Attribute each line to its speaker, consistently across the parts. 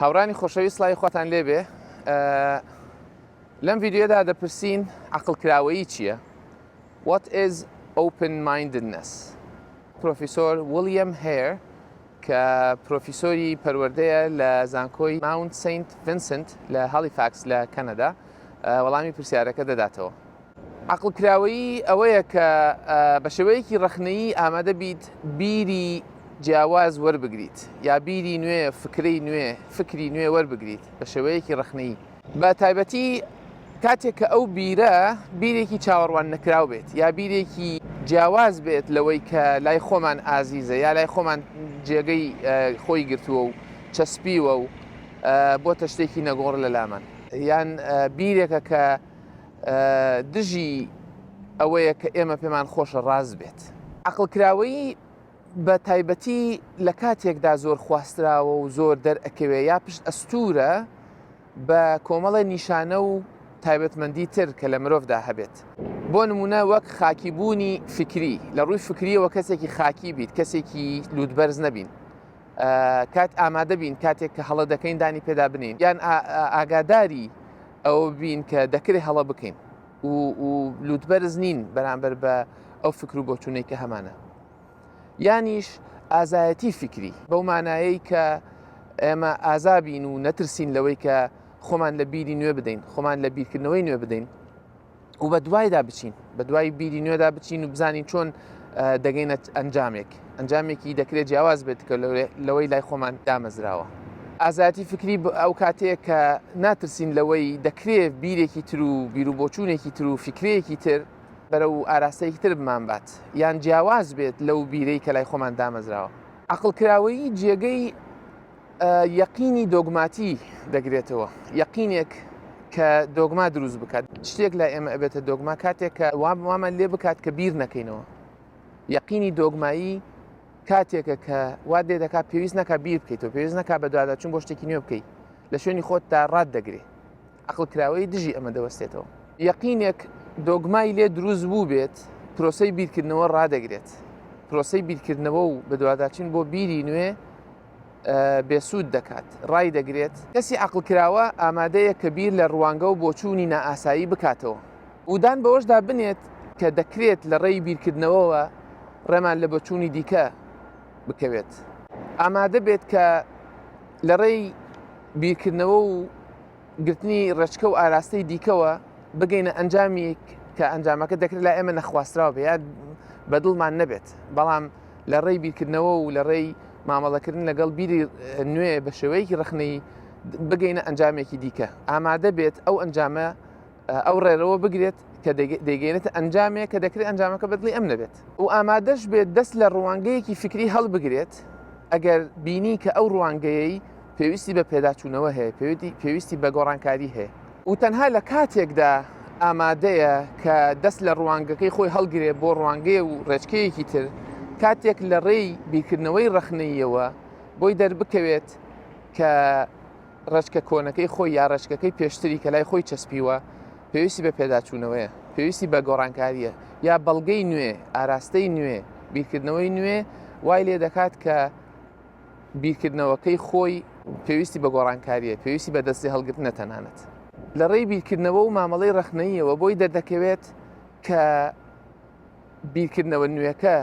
Speaker 1: هاورانی خۆشەویست سڵاوی خۆتان لێبێ. لەم ڤیدیۆدا دەپرسین عەقڵکراوەیی چییە؟ What is open-mindedness؟ پڕۆفیسۆر ویڵیام هەیر کە پڕۆفیسۆری پەروەردەیە لە زانکۆی ماونت سەینت ڤینسینت لە هەلیفاکس لە کەنەدا وەڵامی پرسیارەکە دەداتەوە. عەقڵکراوەیی ئەوەیە کە بە شێوەیەکی ڕەخنەیی ئامادە بیت بیری جیاواز وەربگریت یا بیری نوێ فکری نوێ وەربگریت بە شێوەیەکی ڕەخنەیی. بە تایبەتی کاتێک کە ئەو بیرە بیرێکی چاوەڕوان نەکراو بێت یا بیرێکی جیاواز بێت لەوەی کە لای خۆمان ئازیزە یا لای خۆمان جێگەی خۆی گرتووە و چەسپیوە و بۆتە شتێکی نەگۆڕ لە لامان، یان بیرێکە کە دژی ئەوەیە کە ئێمە پێمان خۆشە ڕاز بێت. عەقڵکراوەیی بە تایبەتی لە کاتێکدا زۆر خواستراوە و زۆر دەرئەکەوێ یا پشت ئەستورە بە کۆمەڵی نیشانە و تایبەتمەندی تر کە لە مرۆڤدا هەبێت. بۆ نمونە وەک خاکیبوونی فیکری، لە ڕووی فکریەوە کەسێکی خاکی بیت، کەسێکی لوودبەرز نەبین، کات ئامادە بین کاتێک کە هەڵە دەکەین دانی پێدا بنین، یان ئاگاداری ئەوە بین کە دەکرێت هەڵە بکەین و لوودبەرز نین بەرانبەر بە ئەو فکروبۆچوونەی کە هەمانە. یانیش ئازایەتی فکری بەو مانایەی کە ئێمە ئازابین و نەترسین لەوەی کە خۆمان لە بیری نوێ بدەین، خۆمان لە بیرکردنەوەی نوێ بدەین و بە دوایدا بچین، بە دوای بیری نوێدا بچین و بزانین چۆن دەگەینە ئەنجامێکی دەکرێت جیاواز بێت کە لەوەی لای خۆمان دامەزراوە. ئازایەتی فکری ئەو کاتەیە کە ناترسین لەوەی دەکرێت بیرێکی تر و بیروبۆچوونێکی تر و فکرەیەکی تر بەرەو ئاراستەیەکی تر بمان بات، یان جیاواز بێت لەو بیرەی کە لای خۆمان دامەزراوە. عەقڵکراوەیی جێگەی یەقینی دۆگماتی دەگرێتەوە، یەقینێک کە دۆگما دروست بکات. شتێک لای ئێمە ئەبێتە دۆگما کاتێک کە وامان لێ بکات کە بیر نەکەینەوە. یەقینی دۆگمایی کاتێکە کە وا دێ دەکات پێویست نەکا بیر بکەیتەوە، پێویست نەکا بە دواداچوون بۆ شتێکی نوێ بکەیت، لە شوێنی خۆتدا ڕات دەگرێت. عەقڵکراوەیی دژی ئەمە دەوەستێتەوە. یەقینێک دۆگمای لێ دروست بوو بێت، پرۆسەی بیرکردنەوە ڕادەگرێت. پرۆسەی بیرکردنەوە و بە دواداچین بۆ بیری نوێ بێسوود دەکات، ڕای دەگرێت. کەسی عەقڵکراوە ئامادەیە کە بیر لە ڕوانگە و بۆچوونی نائاسایی بکاتەوە. ودان بەوەشدا بنێت کە دەکرێت لە ڕێی بیرکردنەوەوە ڕێمان لە بۆچوونی دیکە بکەوێت. ئامادە بێت کە لە ڕێی بیرکردنەوە و گرتنی ڕێچکە و ئاراستەی دیکەوە بگەینە ئەنجامێک کە ئەنجامەکە دەکرێت لە ئێمە نەخواستراوە بێ یا بەدڵمان نەبێت، بەڵام لە ڕێی بیرکردنەوە و لە ڕێی مامەڵەکردن لەگەڵ بیری نوێ بە شێوەیەکی ڕەخنەی بگەینە ئەنجامێکی دیکە. ئامادە بێت ئەو ئەنجامە ئەو ڕێرەوە بگرێت کە دەیگەێنێتە ئەنجامێک کە دەکرێت ئەنجامەکە بەدڵی ئەم نەبێت. و ئامادەش بێت دەست لە ڕوانگەیەکی فکری هەڵبگرێت ئەگەر بینی کە ئەو ڕوانگەیەی پێویستی بە پێداچوونەوە هەیە، پێویستی بە گۆڕانکاری هەیە. و تەنها لە کاتێکدا ئامادەیە کە دەست لە ڕوانگەکەی خۆی هەڵگرێت بۆ ڕوانگەیە و ڕێچکەیەکی تر، کاتێک لە ڕێی بیرکردنەوەی ڕەخنەیەوە بۆی دەربکەوێت کە ڕێچکە کۆنەکەی خۆی یا ڕێچکەکەی پێشتری کە لای خۆی چەسپیوە پێویستی بە پێداچوونەوەیە، پێویستی بە گۆڕانکاریە یا بەڵگەی نوێ، ئاراستەی نوێ، بیرکردنەوەی نوێ وای لێ دەکات کە بیرکردنەوەکەی خۆی پێویستی بە گۆڕانکاریە، پێویستی بە دەستی هەڵگرتنە تەنانەت. لە ڕێی بیرکردنەوە و مامەڵەی ڕەخنەیەوە بۆی دەردەکەوێت کە بیرکردنەوە نوێەکە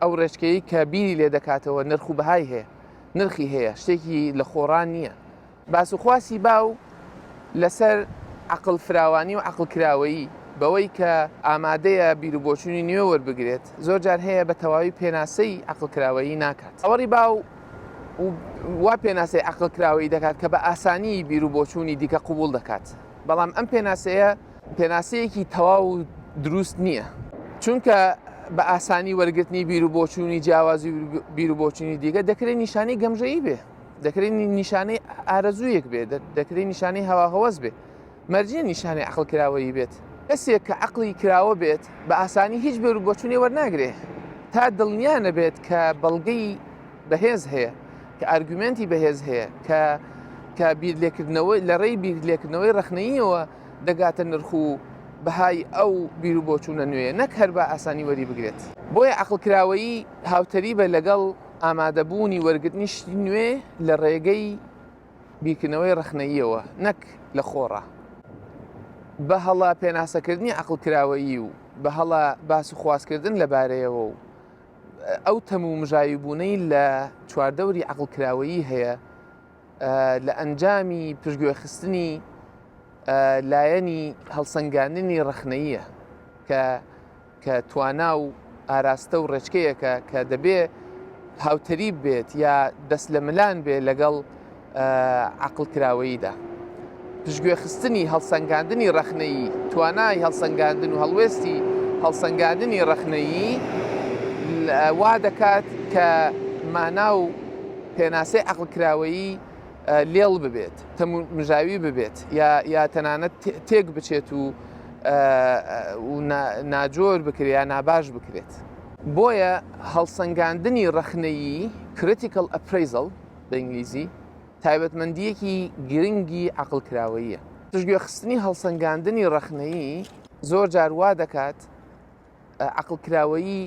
Speaker 1: ئەو ڕێچکەی کە بیری لێ دەکاتەوە نرخ و بەهای هەیە، نرخی هەیە، شتێکی لە خۆڕان نییە. باسوخواسی باو لەسەر عەقڵ فراوانی و عەقڵکراوەیی بەوەی کە ئامادەیە بیروبۆچوونی نوێ وەربگرێت زۆر جار هەیە بە تەواوی پێناسەی عەقڵکراوەیی ناکات. ئەوەڕی باو وا پێناسەی عەقڵکراوەیی دەکات کە بە ئاسانی بیروبۆچوونی دیکە قبوڵ دەکات، بەڵام ئەم پێناسەیەکی تەواو دروست نییە، چونکە بە ئاسانی وەرگرتنی بیروبۆچوونی جیاوازی بیروبۆچوونی دیگە دەکرێت نیشانەی گەمژەیی بێ، دەکرێت نیشانەی ئارەزوویەک بێ، دەکرێت نیشانەی هەواهەوەز بێ، مەرجە نیشانەی عەقڵکراوەیی بێت. کەسێک کە عەقڵی کراوە بێت بە ئاسانی هیچ بیروبۆچوونی وەرناگرێ تا دڵنیا نەبێت کە بەڵگەی بەهێز هەیە، کە ئارگومنتی بەهێز هەیە، کە بیرلێکردنەوەی لە ڕێی بیرلێکردنەوەی ڕەخنەییەوە دەگاتە نرخ و بەهای ئەو بیروبۆچوونە نوێ، نەک هەر بە ئاسانی وەری بگرێت. بۆیە عەقڵکراوەیی هاوتەری بە لەگەڵ ئامادەبوونی وەرگرتنی شتی نوێ لە ڕێگەی بیرکردنەوەی ڕخنەییەوە نەک لە خۆڕە بە هەڵا پێناسەکردنی عەقڵکراوەیی و بە هەڵا باس و خوازکردن لەبارەیەوە و ئەو تەموو مژاویبوونەی لە چواردەوری عەقڵکراوەیی هەیە لە ئەنجامی پشتگوێخستنی لایەنی هەڵسەنگاندنی ڕخنەییە کە توانا و ئاراستە و ڕێچکەیەکە کە دەبێ هاوتەریب بێت یا دەست لە ملان بێ لەگەڵ عەقڵکراوەییدا. پشتگوێخستنی هەڵسەنگاندنی ڕخنەیی، توانای هەڵسەنگاندن و هەڵوێستی هەڵسەنگاندنی ڕخنەیی وا دەکات کە مانا و پێناسەی عەقڵکراوەیی لێڵ ببێت، مژاوی ببێت یا تەنانەت تێک بچێت و ناجۆر بکرێت یا ناباش بکرێت. بۆیە هەڵسەنگاندنی ڕخنەیی critical appraisal بە ئینگلیزی تایبەتمەندیەکی گرنگی عەقڵکراوەییە. پشتگوێخستنی هەڵسەنگاندنی ڕخنەیی زۆر جار وا دەکات عەقڵکراوەیی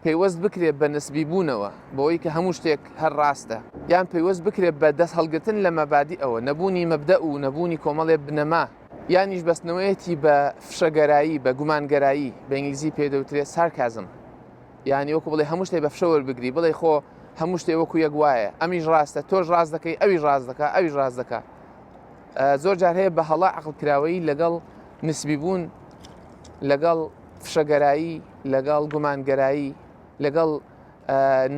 Speaker 1: پێیوەست بکرێت بە نسبیبوونەوە بۆی کە هەموو شتێک هەر ڕاستە، یان پێیوەست بکرێت بە دەست هەڵگرتن لە مەبادیئەوە، نەبوونی مەبدە و نەبوونی کۆمەڵێ بنەما، یانیش بەستنەوەیەتی بە فشەگەرایی بە گومانگەرایی بە ئینگلیزی پێدەوترێت سارکازم، یانی وەکو بڵێ هەموو شتێک بە فشە وەربگری، بڵێ خۆ هەموو شتێک وەکو یەک وایە، ئەمیش ڕاستە، تۆش ڕاست دەکەی، ئەویش ڕاست دەکا، ئەویش ڕاست دەکا. زۆر جار هەیە بە هەڵا عەقڵکراوەیی لەگەڵ نسبیبوون، لەگەڵ فشەگەرایی، لەگەڵ گومانگەرایی، لەگەڵ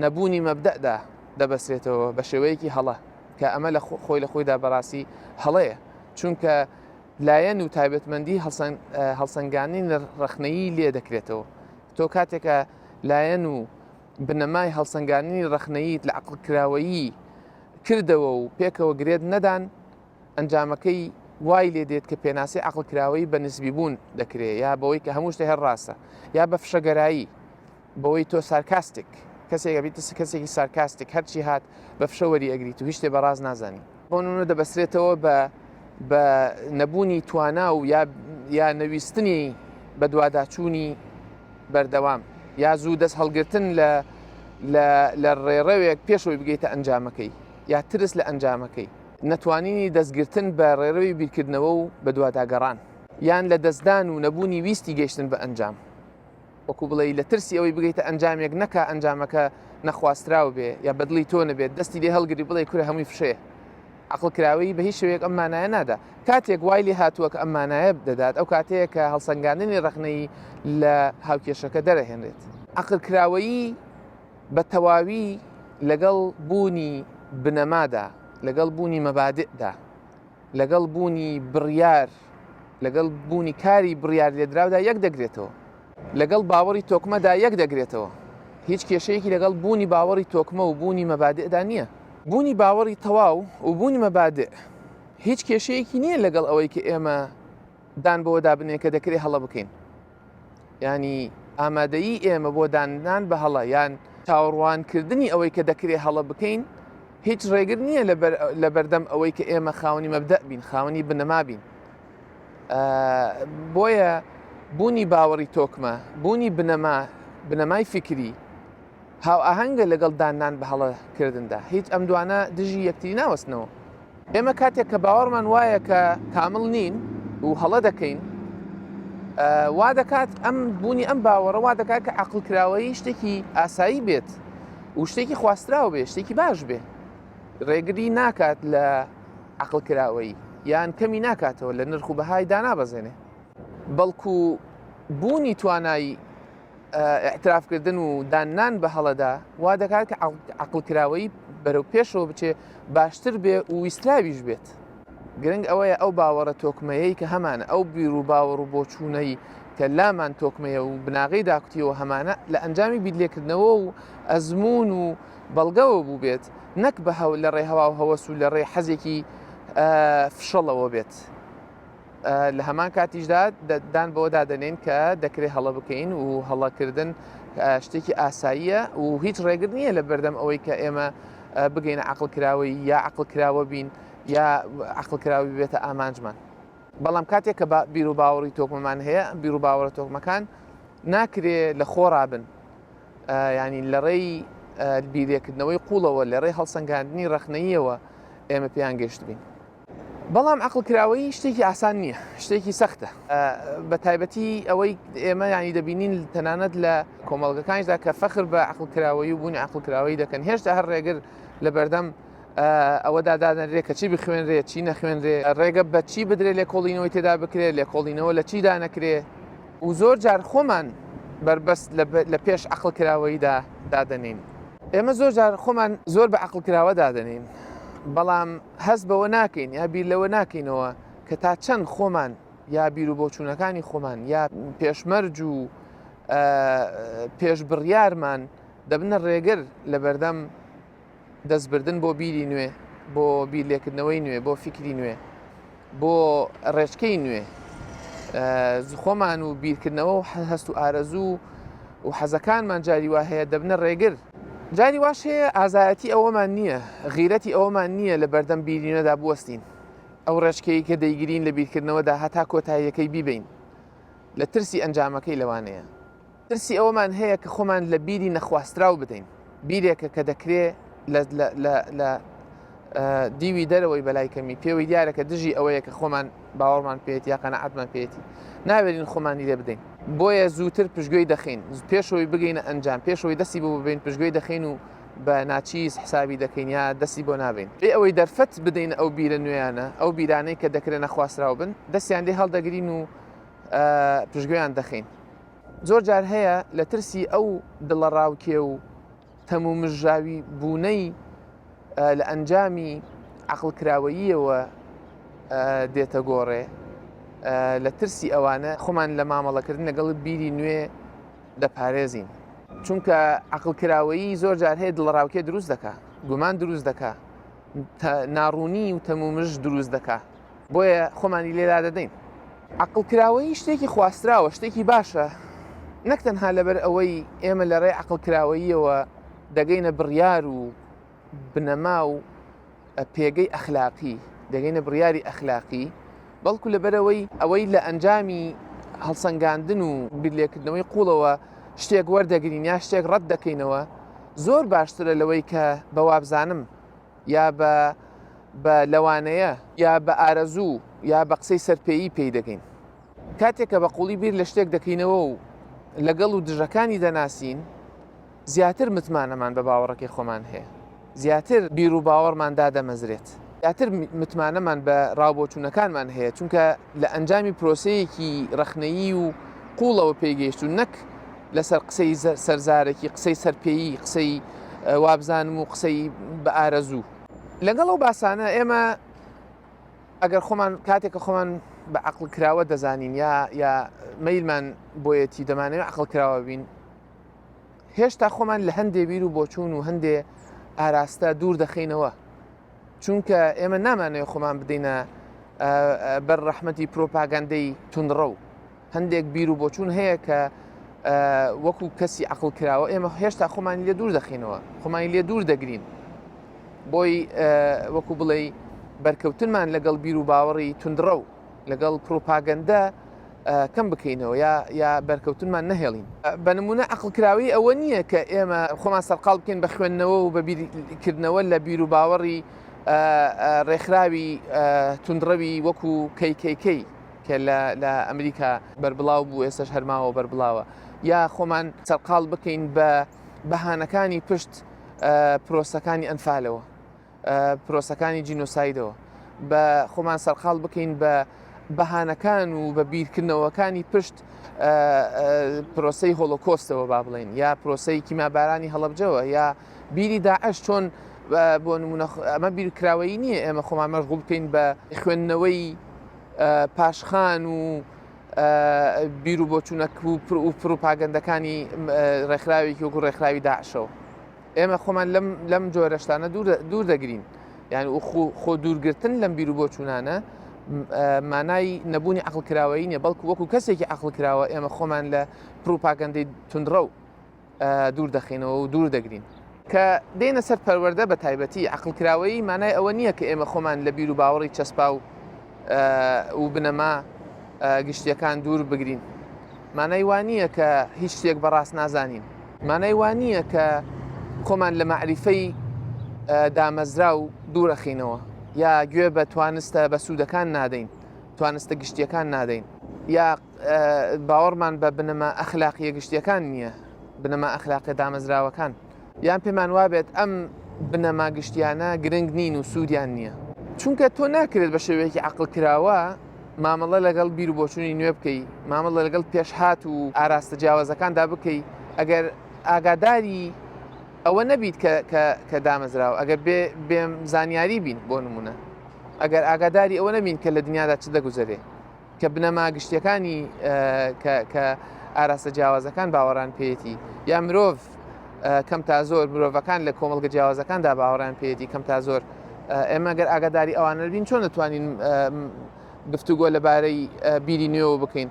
Speaker 1: نەبوونی مەبدەدا دەبەسرێتەوە بە شێوەیەکی هەڵە کە ئەمە لە خۆی لە خۆیدا بەڕاستی هەڵەیە، چونکە لایەن و تایبەتمەندی هەڵسەنگاندنی ڕخنەیی لێ دەکرێتەوە. تۆ کاتێکە لایەن و بنەمای هەڵسەنگاندنی ڕخنەییت لە عەقڵکراوەیی کردەوە و پێکەوە گرێت نەدان، ئەنجامەکەی وای لێ دێت کە پێناسەی عەقڵکراوەیی بە نسبیبوون دەکرێت، یا بەوەی کە هەموو شتێک هەر ڕاستە، یا بە فشەگەرایی بەوەی تۆ سارکاستیک کەسێک بیت کەسێکی سارکاستیک هەرچی هات بە فشەوەری ئەگریت و هیچ شتێ بەڕاست نازانی. بۆ نمونە دەبەسرێتەوە بە نەبوونی توانا و یا نەویستنی بە دوواداچوونی بەردەوام، یا زوو دەست هەڵگرتن لە ڕێڕەوێک پێشەوەی بگەیتە ئەنجامەکەی، یا ترس لە ئەنجامەکەی، نەتوانینی دەستگرتن بە ڕێڕەوی بیرکردنەوە و بە دوواداگەڕان، یان لە دەستدان و نەبوونی ویستی گەیشتن بە ئەنجام، وەکو بڵێ لە ترسی ئەوەی بگەیتە ئەنجامێک نەکا ئەنجامەکە نەخواستراو بێ یا بەدڵی تۆ نەبێت، دەستی لێ هەڵگری بڵێ کورە هەمووی فشەیە. عەقڵکراوەیی بە هیچ شێوەیەک ئەم مانایە نادا. کاتێک وای لێ هاتووە کە ئەم مانایە دەدات، ئەو کاتەیە کە هەڵسەنگاندنی ڕخنەیی لە هاوکێشەکە دەرەهێنرێت. عەقڵکراوەیی بە تەواوی لەگەڵ بوونی بنەمادا، لەگەڵ بوونی مەبادئدا، لەگەڵ بوونی بڕیار، لەگەڵ بوونی کاری بڕیار لێدراودا یەک دەگرێتەوە، لەگەڵ باوەڕی تۆکمەدا یەک دەگرێتەوە. هیچ کێشەیەکی لەگەڵ بوونی باوەڕی تۆکمە و بوونی مەبادئدا نییە. بوونی باوەڕی تەواو و بوونی مەبادئ هیچ کێشەیەکی نییە لەگەڵ ئەوەی کە ئێمە دان بەوە دابنێ کە دەکرێت هەڵە بکەین. ینی ئامادەیی ئێمە بۆ دانان بە هەڵە یان چاوەڕوانکردنی ئەوەی کە دەکرێت هەڵە بکەین هیچ ڕێگر نییە لە بەردەم ئەوەی کە ئێمە خاوەنی مەبدە بین، خاوەنی بنەما بین. بۆیە بوونی باوەڕی تۆکمە، بوونی بنەمای فیکری هاو ئاهەنگە لەگەڵ دانان بە هەڵەکردندا، هیچ ئەم دوانە دژی یەکتری ناوەستنەوە. ئێمە کاتێک کە باوەڕمان وایە کە کامڵ نین و هەڵە دەکەین، وا دەکات ئەم بوونی ئەم باوەڕە وا دەکات کە عەقڵکراوەیی شتێکی ئاسایی بێت و شتێکی خواستراوە بێ، شتێکی باش بێ، ڕێگری ناکات لە عەقڵکراوەیی یان کەمی ناکاتەوە لە نرخ و بەهای دانابەزێنێ، بەڵکو بوونی توانایی ئاعترافکردن و دانان بە هەڵەدا وا دەکات کە عەقڵکراوەیی بەرەو پێشەوە بچێ باشتر بێ و ویستراویش بێت. گرنگ ئەوەیە ئەو باوەڕە تۆکمەیەی کە هەمانە، ئەو بیروبۆچوونەی کە لامان تۆکمەیە و بناغی داکوتیەوە هەمانە لە ئەنجامی بیرلێکردنەوە و ئەزمون و بەڵگەوە بوو بێت، نەک بە لە ڕێ هەوا و هەوەس و لە ڕێ حەزێکی فشەڵەوە بێت. لە هەمان کاتیشدا دان بەوە دادەنێن کە دەکرێت هەڵە بکەین و هەڵەکردن شتێکی ئاساییە و هیچ ڕێگر نییە لە بەردەم ئەوەی کە ئێمە بگەینە عەقڵکراوەیی یا عەقڵکراوە بین یا عەقڵکراوی بێتە ئامانجمان. بەڵام کاتێک کە بیروباوەڕی تۆکمەمان هەیە، بیروباوەڕە تۆکمەکان ناکرێ لە خۆڕابن، ینی لە ڕێی بیرکردنەوەی قوڵەوە لە ڕێی هەڵسەنگاندنی ڕەخنەییەوە ئێمە پێیان گەشت بین. بەڵام عەقڵکراوەیی شتێکی ئاسان نییە، شتێکی سەختە. بە تایبەتی ئەوەی ئێمە ینی دەبینین تەنانەت لە کۆمەڵگەکانیشدا کە فەخر بە عەقڵکراوەیی و بوونی عەقڵکراوەیی دەکەن، هێشتا هەر ڕێگر لە بەردەم ئەوەدا دادەنرێ کە چی بخوێنرێ چی نەخوێنرێ، ڕێگە بە چی بدرێ لێکۆڵینەوەی تێدا بکرێت، لێکۆڵینەوە لە چیدا نەکرێ و زۆر جار خۆمان بربەست لە پێش عەقڵکراوەییدا دادەنین. ئێمە زۆر جار خۆمان زۆر بە عەقڵکراوە دادەنین، بەڵام هەست بەوە ناکەین یا بیر لەوە ناکەینەوە کە تا چەند خۆمان یا بیروبۆچوونەکانی خۆمان یا پێشمەرج و پێشبڕیارمان دەبنە ڕێگر لە بەردەم دەستبردن بۆ بیری نوێ، بۆ بیر لێکردنەوەی نوێ، بۆ فیکری نوێ، بۆ ڕێچکەی نوێ. خۆمان و بیرکردنەوە و هەست و ئارەزوو و حەزەکانمان جاری وا هەیە دەبنە ڕێگر. جاری واش هەیە ئازایەتی ئەوەمان نییە، غیرەتی ئەوەمان نییە لە بەردەم بیرینەدا بوەستین، ئەو ڕێچکەی کە دەیگرین لە بیرکردنەوەدا هەتا کۆتاییەکەی بیبین لە ترسی ئەنجامەکەی لەوانەیە. ترسی ئەوەمان هەیە کە خۆمان لە بیری نەخواستراو بدەین، بیرێکە کە دەکرێت لە دیوی دەرەوەی بەلای کەمی پێوەی دیارەکە دژی ئەوەیە کە خۆمان باوەڕمان پێێت یا قەنەعەتمان پێێتی، ناوێرین خۆمانی لێ بدەین. بۆیە زووتر پشتگوێی دەخین، پێشەوەی بگەینە ئەنجام، پێشەوەی دەستی بۆ ببین پشتگوێی دەخین و بە ناچیز حسابی دەکەین یا دەستی بۆ نابین. پێ ئەوەی دەرفەت بدەین ئەو بیرە نوێیانە، ئەو بیرانەی کە دەکرێت نەخواستراو بن، دەستیان لێ هەڵدەگرین و پشتگوێیان دەخین. زۆر جار هەیە لە ترسی ئەو دڵە ڕاوکێ و تەموو مژاوی بوونەی لە ئەنجامی عەقڵکراوەییەوە دێتە گۆڕێ، لە ترسی ئەوانە خۆمان لە مامەڵەکردن لەگەڵ بیری نوێ دەپارێزین. چونکە عەقڵکراوەیی زۆر جار هەیە دڵڕاوکێ دروست دەکات، گومان دروست دەکات، ناڕوونی و تەمومژ دروست دەکات، بۆیە خۆمانی لێدا دەدەین. عەقڵکراوەیی شتێکی خواستراوە، شتێکی باشە، نەک تەنها لەبەر ئەوەی ئێمە لە ڕێی عەقڵکراوەییەوە دەگەینە بڕیار و بنەما و پێگەی ئەخلاقی، دەگەینە بڕیاری ئەخلاقی، بەڵکو لەبەرەوەی ئەوەی لە ئەنجامی هەڵسەنگاندن و بیرلێکردنەوەی قوڵەوە شتێک وەردەگرین یا شتێک ڕەت دەکەینەوە زۆر باشترە لەوەی کە بە وابزانم یا بە لەوانەیە یا بە ئارەزوو یا بە قسەی سەرپێیی پێی دەگەین. کاتێککە بە قوڵی بیر لە شتێک دەکەینەوە و لەگەڵ و دژەکانی دەناسین، زیاتر متمانەمان بە باوەڕەکەی خۆمان هەیە، زیاتر بیر و باوەڕمان دادەمەزرێت، زیاتر متمانەمان بە ڕاوبۆچوونەکانمان هەیە، چونکە لە ئەنجامی پرۆسەیەکی ڕەخنەیی و قوڵەوە پێیگەیشت و نەک لەسەر قسەی سەرزارێکی، قسەی سەرپێیی، قسەی وابزانم و قسەی بە ئارەزوو. لەگەڵ ئەو باسانە ئێمە ئەگەر خۆمان کاتێککە خۆمان بە عەقڵکراوە دەزانین یا مەیلمان بۆیەتی دەمانەوێت عەقڵکراوە بین، هێشتا خۆمان لە هەندێ بیروبۆچوون و هەندێ ئاراستە دوور دەخینەوە، چونکە ئێمە نامانەوێت خۆمان بدەینە بەر ڕەحمەتی پرۆپاگاندەی توندڕە و هەندێک بیروبۆچوون هەیە کە وەکو کەسی عەقڵکراوە ئێمە هێشتا خۆمانی لێ دوور دەخینەوە، خۆمانی لێ دوور دەگرین، بۆی وەکو بڵێ بەرکەوتنمان لەگەڵ بیر و باوەڕی توندڕە و لەگەڵ پرۆپاگەندە کەم بکەینەوە یا بەرکەوتنمان نەهێڵین. بە نمونە عەقڵکراوی ئەوە نییە کە ئێمە خۆمان سەرقاڵ بکەین بە خوێندنەوە و بە بیرکردنەوە لە بیر و باوەڕی ڕێکخراوی توندڕەوی وەکو کەی کە لە ئەمریکا بەربڵاو بوو، ئێستش هەرماوە بەربڵاوە، یا خۆمان سەرقاڵ بکەین بە بەهانەکانی پشت پرۆسەکانی ئەنفالەوە، پرۆسەکانی جینۆسایدەوە، بە خۆمان سەرقاڵ بکەین بە بەهانەکان و بە بیرکردنەوەکانی پشت پرۆسەی هۆڵۆکۆستەوە با بڵێن، یا پرۆسەی کیمابارانی هەڵەبجەوە، یا بیری داعش چۆن بۆ نمونە ئەمە بیرکراوەیی نییە ئێمە خۆمان مەشغوڵ بکەین بە خوێندنەوەی پاشخان و بیروبۆچوونە و پرۆپاگەندەکانی ڕێکخراوێکی وەکو ڕێکخراوی داعشەوە. ئێمە خۆمان لەم جۆرە شتانە دوور دەگرین، یعنی خۆ دوورگرتن لەم بیروبۆچوونانە مانای نەبوونی عەقڵکراوەیی نیە، بەڵکو وەکو کەسێکی عەقڵکراوە ئێمە خۆمان لە پرۆپاگەندەی توندڕە و دوور دەخینەوە و دوور دەگرین. کە دێنە سەر پەروەردە بە تایبەتی عەقڵکراوەیی مانای ئەوە نییە کە ئێمە خۆمان لە بیر و باوەڕی چەسپا و بنەما گشتیەکان دوور بگرین، مانای وانە کە هیچ شتێک بەڕاست نازانین، مانای وانە کە خۆمان لە مەعریفەی دامەزرا و دوورەخینەوە، یا گوێ بە توانستە بە سوودەکان نادەین، توانستە گشتیەکان نادەین، یا باوەڕمان بە بنەما ئەخلاقیە گشتیەکان نییە، بنەما ئەخلاقی دامەزراوەکان، یان پێمان وابێت ئەم بنەما گشتیانە گرنگ نین و سوودیان نییە. چونکە تۆ ناکرێت بە شێوەیەکی عەقڵکراوە مامەڵە لەگەڵ بیروبۆچوونی نوێ بکەی، مامەڵە لەگەڵ پێشهات و ئاراستە جیاوازەکاندا بکەی ئەگەر ئاگاداری ئەوە نەبیت کە دامەزراوە، ئەگەر بێم زانیاری بین بۆ نمونە، ئەگەر ئاگاداری ئەوە نەبین کە لە دنیادا چ دەگوزارێ، کە بنەما گشتیەکانی کە ئاراستە جیاوازەکان باوەڕان پێیەتی، یا مرۆڤ کەم تا زۆر مرۆڤەکان لە کۆمەڵگە جیاوازەکاندا باوەڕان پێیەتی کەم تا زۆر، ئێمە گەر ئاگاداری ئەوانە بین چۆن دەتوانین گفتوگۆ لەبارەی بیری نوێەوە بکەین،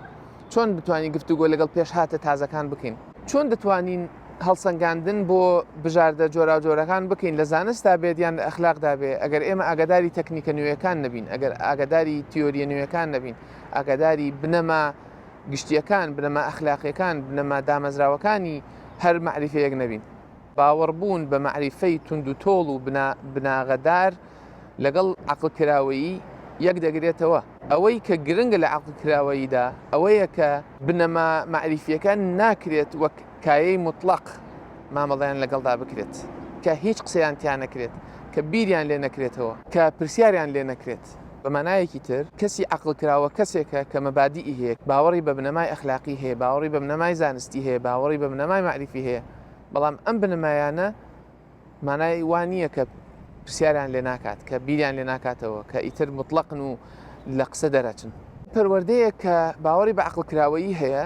Speaker 1: چۆن بتوانین گفتوگۆ لەگەڵ پێشهاتە تازەکان بکەین، چۆن دەتوانین هەڵسەنگاندن بۆ بژاردە جۆرا جۆرەکان بکەین لە زانستا بێت یان لە ئەخلاقدا بێ، ئەگەر ئێمە ئاگاداری تەکنیکە نوێیەکان نەبین، ئەگەر ئاگاداری تیۆریە نوێیەکان نەبین، ئاگاداری بنەما گشتیەکان، بنەما ئەخلاقیەکان، بنەما دامەزراوەکانی هەر مەعریفەیەک نەبین. باوەڕبوون بە مەعریفەی تونند و تۆڵ و بناغەدار لەگەڵ عەقڵکراوەیی یەک دەگرێتەوە. ئەوەی کە گرنگە لە عەقڵکراوەییدا ئەوەیە کە بنەما مەعریفیەکان ناکرێت وەک کایەی مطلق مامەڵەیان لەگەڵدا بکرێت، کە هیچ قسەیان تیان نەکرێت، کە بیریان لێ نەکرێتەوە، کە پرسیاریان لێ نەکرێت. بە مانایەکی تر کەسی عەقڵکراوە کەسێکە کە مەبادیئی هەیە، باوەڕی بە بنەمای ئەخلاقی هەیە، باوەڕی بە بنەمای زانستی هەیە، باوەڕی بە بنەمای مەعریفی هەیە، بەڵام ئەم بنەمایانە مانای وان نییە کە پرسیاریان لێ ناکات، کە بیریان لێ ناکاتەوە، کە ئیتر مطلقن و لە قسە دەرەچن. پەروەردەیە کە باوەڕی بە عەقڵکراوەیی هەیە،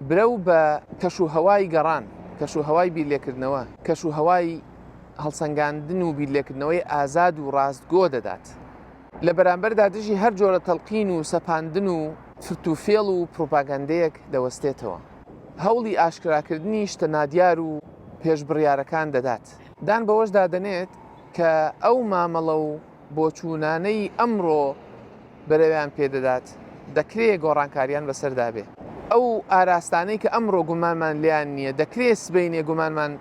Speaker 1: برەو بە کەشوهەوای گەڕان، کەشوهەوای بیرلێکردنەوە، کەشوهەوای هەڵسەنگاندن و بیرلێکردنەوەی ئازاد و ڕاستگۆ دەدات. لە بەرانبەردا دژی هەر جۆرە تەڵقین و سەپاندن و فرتوفێڵ و پرۆپاگاندەیەک دەوەستێتەوە. هەوڵی ئاشکراکردنی شتە نادیار و پێشبڕیارەکان دەدات. دان بەوەش دادەنێت کە ئەو مامەڵە و بۆچوونانەی ئەمڕۆ بەرەویان پێدەدات دەکرێت گۆڕانکاریان بەسەردا بێ. ئەو ئاراستانەی کە ئەمڕۆ گومانمان لیان نییە دەکرێت سبەینێ گومانمان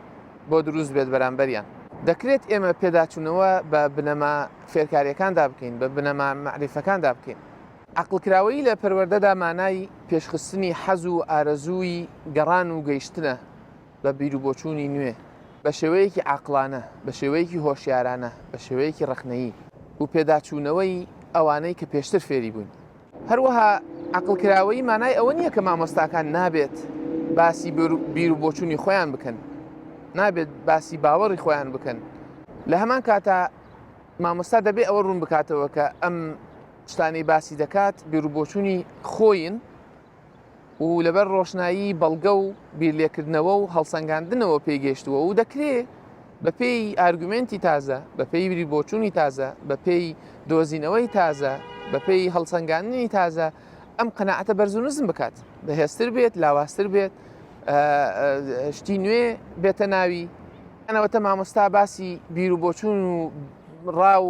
Speaker 1: بۆ دروست بێت بەرامبەریان. دەکرێت ئێمە پێداچوونەوە بە بنەما فێرکاریەکاندا بکەین، بە بنەما مەعریفەکاندا بکەین. عەقڵکراوەیی لە پەروەردەدا مانای پێشخستنی حەز و ئارەزووی گەڕان و گەیشتنە بە بیروبۆچوونی نوێ، بە شێوەیەکی عەقڵانە، بە شێوەیەکی هۆشیارانە، بە شێوەیەکی ڕەخنەیی و پێداچوونەوەی ئەوانەی کە پێشتر فێری بووین. هەروەها عەقڵکراوەیی مانای ئەوە نییە کە مامۆستاکان نابێت باسی بیروبۆچوونی خۆیان بکەن، نابێت باسی باوەڕی خۆیان بکەن. لە هەمان کاتە مامۆستا دەبێت ئەوە ڕوون بکاتەوە کە ئەم شتانەی باسی دەکات بیروبۆچوونی خۆین و لەبەر ڕۆشنایی بەڵگە و بیرلێکردنەوە و هەڵسەنگاندنەوە پێیگەشتووە و دەکرێت بە پێی ئارگومنتی تازە، بە پێی بیروبۆچوونی تازە، بە پێی دۆزینەوەی تازە، بە پێی هەڵسەنگاندنی تازە ئەم قەناعەتە بەرزونزم بکات، بەهێزتر بێت، لاوااستر بێت، شتی نوێ بێتە ناوی. ئەنەوەتە مامۆستا باسی بیروبۆچوون و ڕاو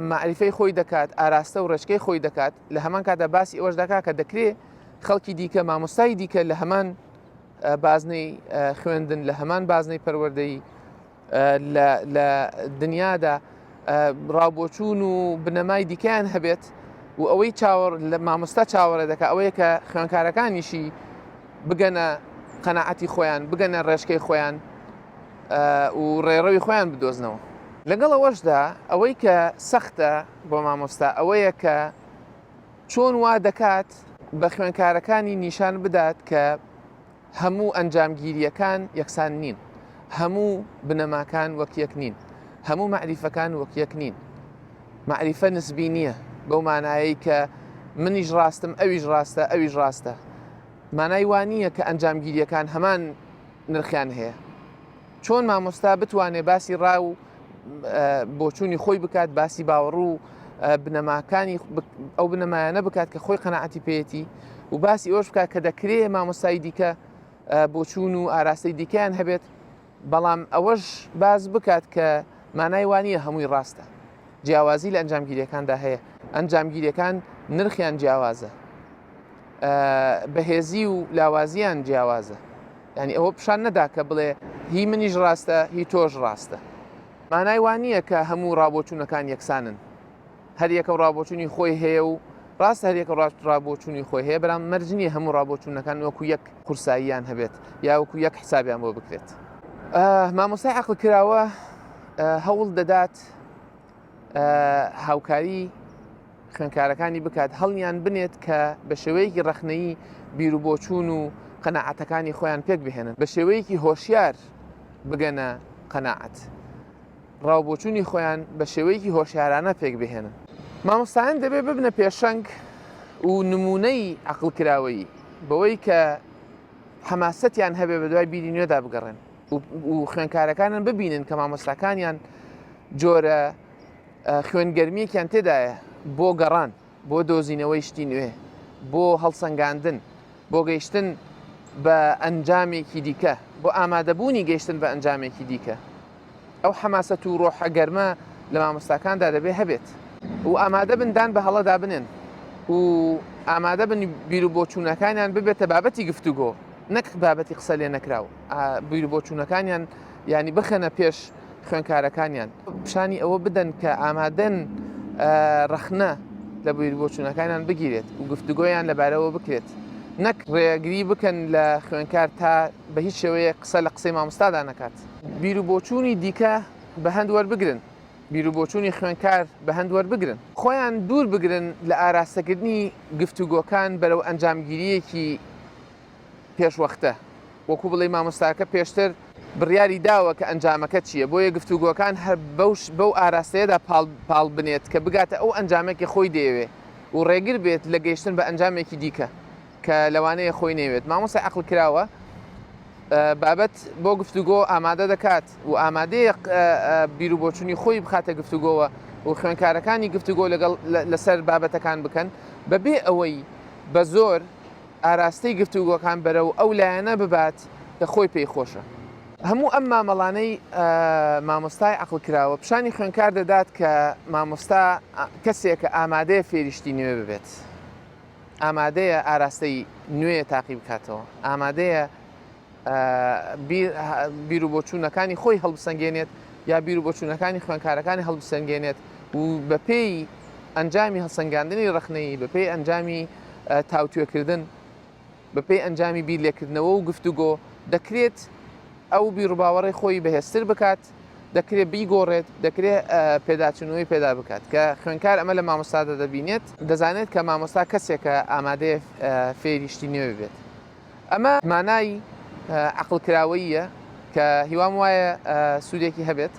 Speaker 1: مەعریفەی خۆی دەکات، ئاراستە و ڕێچکەی خۆی دەکات، لە هەمان کاتدا باسی ئەوەش دەکات کە دەکرێت خەڵکی دیکە مامۆستای دیکە لە هەمان بازنەی خوێندن، لە هەمان بازنەی پەروەردەیی لە دنیادا ڕاوبۆچوون و بنەمای دیکەیان هەبێت و ئەوەی لە مامۆستا چاوەڕێ دەکات ئەوەیە کە خوێندکارەکانیشی بگەنە قەناعەتی خۆیان، بگەنە ڕێچکەی خۆیان و ڕێڕەوی خۆیان بدۆزنەوە. لەگەڵ ئەوەشدا ئەوەی کە سەختە بۆ مامۆستا ئەوەیە کە چۆن وا دەکات بە خوێندکارەکانی نیشان بدات کە هەموو ئەنجامگیریەکان یەکسان نین، هەموو بنەماکان وەک یەک نین، هەموو مەعریفەکان وەک یەک نین. مەعریفە نسبی نییە بەو مانایی کە منیش ڕاستم، ئەویش ڕاستە، ئەویش ڕاستە. مانای وانییە کە ئەنجامگیریەکان هەمان نرخیان هەیە. چۆن مامۆستا بتوانێت باسی ڕاو بۆچوونی خۆی بکات، باسی باوەڕ و بنەماکانی ئەو بنەمایانە بکات کە خۆی قەناعەتی پێیەتی و باسی ئەوش بکات کە دەکرێت مامۆستای دیکە بۆچوون و ئاراستەی دیکەیان هەبێت، بەڵام ئەوەش باز بکات کە مانای وانییە هەمووی ڕاستە. جیاوازی لە ئەنجامگیریەکاندا هەیە، ئەنجامگیریەکان نرخیان جیاوازە، بەهێزی و لاوازیان جیاوازە، ینی ئەوە پیشان نەدا کە بڵێ هی منیش ڕاستە هی تۆش ڕاستە. مانای وان نییە کە هەموو ڕابۆچوونەکان یەکسانن، هەر یەکە ڕابۆچوونی خۆی هەیە و ڕاستە هەر یەکە ڕابۆچوونی خۆی هەیە، بەڵام مەرجنیە هەموو ڕابۆچوونەکان وەکو یەک قورساییان هەبێت یا وەکو یەک حسابیان بۆ بکرێت. مامۆستای عەقڵکراوە هەوڵ دەدات هاوکاری خوێندکارەکانی بکات هەڵیان بنێت کە بە شێوەیەکی ڕەخنەیی بیروبۆچوون و قەناعەتەکانی خۆیان پێک بهێنن، بە شێوەیەکی هۆشیار بگەنە قەناعەت، ڕاوبۆچوونی خۆیان بە شێوەیەکی هۆشیارانە پێک بهێنن. مامۆستایان دەبێت ببنە پێشەنگ و نمونەی عەقڵکراوەیی بەوەی کە حەماسەتیان هەبێ بە دوای بیری نوێدا بگەڕێن و خوێندکارەکانن ببینن کە مامۆستاکانیان جۆرە خوێنگەرمیەکیان تێدایە بۆ گەڕان، بۆ دۆزینەوەی شتی نوێ، بۆ هەڵسەنگاندن، بۆ گەیشتن بە ئەنجامێکی دیکە، بۆ ئامادەبوونی گەیشتن بە ئەنجامێکی دیکە. ئەو حەماسەت و ڕۆحەگەرمە لە مامۆستاکاندا دەبێ هەبێت و ئامادە بندان بە هەڵەدا بنێن و ئامادە بن بیروبۆچوونەکانیان ببێتە بابەتی گفتوگۆ، نەک بابەتی قسە لێ نەکراوە. بیروبۆچوونەکانیان ینی بخەنە پێش خوێندکارەکانیان، پیشانی ئەوە بدەن کە ئامادەن ڕەخنە لە بیروبۆچوونەکانیان بگیرێت و گفتوگۆیان لەبارەوە بکرێت، نەک ڕێگری بکەن لە خوێندکار تا بە هیچ شێوەیە قسە لە قسەی مامۆستادا نەکات. بیروبۆچوونی دیکە بە هەند وەربگرن، بیروبۆچوونی خوێندکار بە هەند وەربگرن، خۆیان دوور بگرن لە ئاراستەکردنی گفتوگۆکان بەرەو ئەنجامگیریەکی پێشوەختە، وەکو بڵێ مامۆستاکە پێشتر بڕیاری داوە کە ئەنجامەکە چییە، بۆیە گفتوگۆکان هەر بەو ئاراستەیەدا پاڵ بنێت کە بگاتە ئەو ئەنجامێکی خۆی دەیەوێ و ڕێگر بێت لە گەیشتن بە ئەنجامێکی دیکە کە لەوانەیە خۆی نەوێت. مامۆستای عەقڵکراوە بابەت بۆ گفتوگۆ ئامادە دەکات و ئامادەیە بیروبۆچوونی خۆی بخاتە گفتوگۆوە و خوێندکارەکانی گفتوگۆ لەسەر بابەتەکان بکەن بەبێ ئەوەی بە زۆر ئاراستەی گفتوگۆکان بەرەو ئەو لایەنە ببات کە خۆی پێی خۆشە. هەموو ئەم مامەڵانەی مامۆستای عەقڵکراوە پیشانی خوێندکار دەدات کە مامۆستا کەسێکە ئامادەیە فێریشتی نوێ ببێت، ئامادەیە ئاراستەی نوێ تاقی بکاتەوە، ئامادەیە بیروبۆچوونەکانی خۆی هەڵبسەنگێنێت یا بیروبۆچوونەکانی خوێندکارەکانی هەڵبسەنگێنێت و بە پێی ئەنجامی هەڵسەنگاندنی ڕەخنەیی، بە پێی ئەنجامی تاوتوێکردن، بە پێی ئەنجامی بیرلێکردنەوە و گفتوگۆ دەکرێت ئەو بیرروباوەڕی خۆی بەهێزتر بکات، دەکرێت بیگۆڕێت، دەکرێت پێداچوونەوەی پێدا بکات کە خوێندکار ئەمە لە مامۆستادا دەبینێت، دەزانێت کە مامۆستا کەسێکە ئامادەیە فێریشتی نوێ بێت. ئەمە مانای عەقڵکراوەییە کە هیوام وایە سوودێکی هەبێت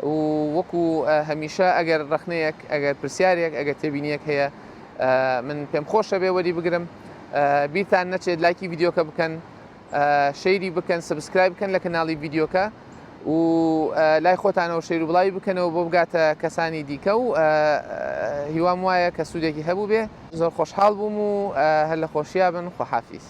Speaker 1: و وەکو هەمیشە ئەگەر ڕەخنەیەک، ئەگەر پرسیارێک، ئەگەر تێبینیەک هەیە من پێم خۆشە بێ وەری بگرم. بیرتان نەچێت لایکی ڤیدیۆکە بکەن، شەیری بکەن، سبسکرایب بکەن لە کەناڵی ڤیدیۆکە و لای خۆتانەوە شەیر و بڵاوی بکەنەوە بۆ بگاتە کەسانی دیکە و هیوام وایە کە سوودێکی هەبوو بێ. زۆر خۆشحاڵ بووم و هەر لە خۆشییا بن. خۆحافیز.